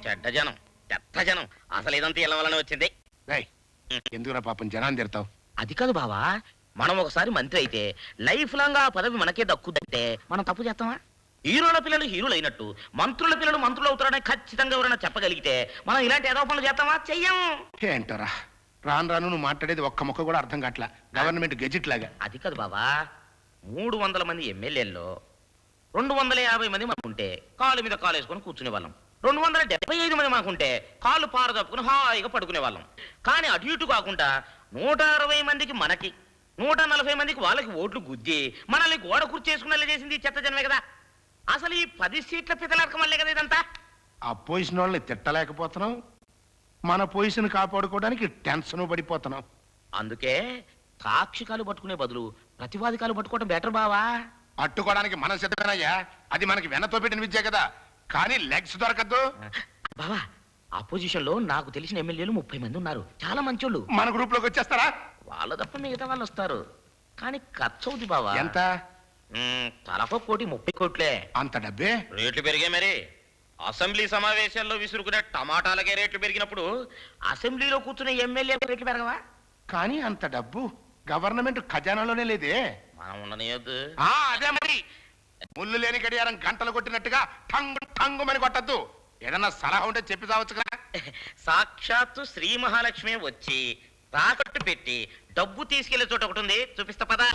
చెడ్డ జనం, చెత్త జనం. అసలు ఇదంతా ఇలా వలన వచ్చింది. ఎందుకురా పాపం జనాన్ని తిడతావు? అది కాదు బావా, మనం ఒకసారి మంత్రి అయితే లైఫ్ లాంగ్ ఆ పదవి మనకే దక్కుదంటే మనం తప్పు చేస్తామా? హీరోల పిల్లలు హీరోలు అయినట్టు మంత్రుల పిల్లలు మంత్రులు అవుతారని ఖచ్చితంగా ఎవరైనా చెప్పగలిగితే మనం ఇలాంటి ఏదో పనులు చేస్తామా? చెయ్యం. ఏంటోరా రాను రాను నువ్వు మాట్లాడేది ఒక్క ముక్క కూడా అర్థం కావట్లా. గవర్నమెంట్ గెజిట్ లాగా. అది కాదు బాబా, 300 మంది ఎమ్మెల్యేల్లో 250 మంది మనకుంటే కాలు మీద కాలు వేసుకొని కూర్చునే వాళ్ళం. 275 మంది మనకుంటే కాళ్ళు పారదప్పుకుని హాయిగా పడుకునే వాళ్ళం. కానీ అటు ఇటు కాకుండా 160 మందికి మనకి 140 మందికి వాళ్ళకి ఓట్లు గుద్ది మనల్ని గోడ కుర్చేసుకునేలా చేసింది చెత్త జనమే కదా. అసలు ఈ 10 సీట్ల పితలాటకం వల్లే కదా ఇదంతా. ఆ పొజిషన్ వాళ్ళని తిట్టలేకపోతున్నాం, మన పొజిషన్ కాపాడుకోవడానికి టెన్షన్ పడిపోతున్నాం. అందుకే సాక్షికాలు పట్టుకునే బదులు ప్రతివాదికాలు పట్టుకోవడం బెటర్ బావా. పట్టుకోవడానికి మనం సిద్ధమేనయ్యా, అది మనకి వెనతో పెట్టిన విద్య కదా. కానీ లెగ్స్ దొరకద్దు బావా. అపోజిషన్ లో నాకు తెలిసిన ఎమ్మెల్యేలు 30 మంది ఉన్నారు, చాలా మంచోళ్ళు. మన గ్రూప్ లోకి వచ్చేస్తారా? వాళ్ళ తప్ప మిగతా వాళ్ళు వస్తారు, కానీ ఖర్చు అవుతుంది బావా. ఎంత? తలకో కోటి 30 కోట్లే. అంత డబ్బే? రేట్లు పెరిగాయి మరి. అసెంబ్లీ సమావేశాల్లో విసురుకునే టమాటాలకే రేట్లు పెరిగినప్పుడు అసెంబ్లీలో కూర్చునే ఎమ్మెల్యే రేట్లు పెరగవా? కానీ అంత డబ్బు గవర్నమెంట్ ఖజానాలోనే లేదే. మనం ఉండనియొద్దు. అదే మరి, ముళ్ళు లేని గడియారం గంటలు కొట్టినట్టుగా టంగు టంగుమని కొట్టద్దు. ఏదన్నా సలహా ఉంటే చెప్పి చావచ్చు కదా. సాక్షాత్తు శ్రీ మహాలక్ష్మి వచ్చి తాకట్టు పెట్టి డబ్బు తీసుకెళ్లే చోట ఒకటి ఉంది, చూపిస్తా పదా.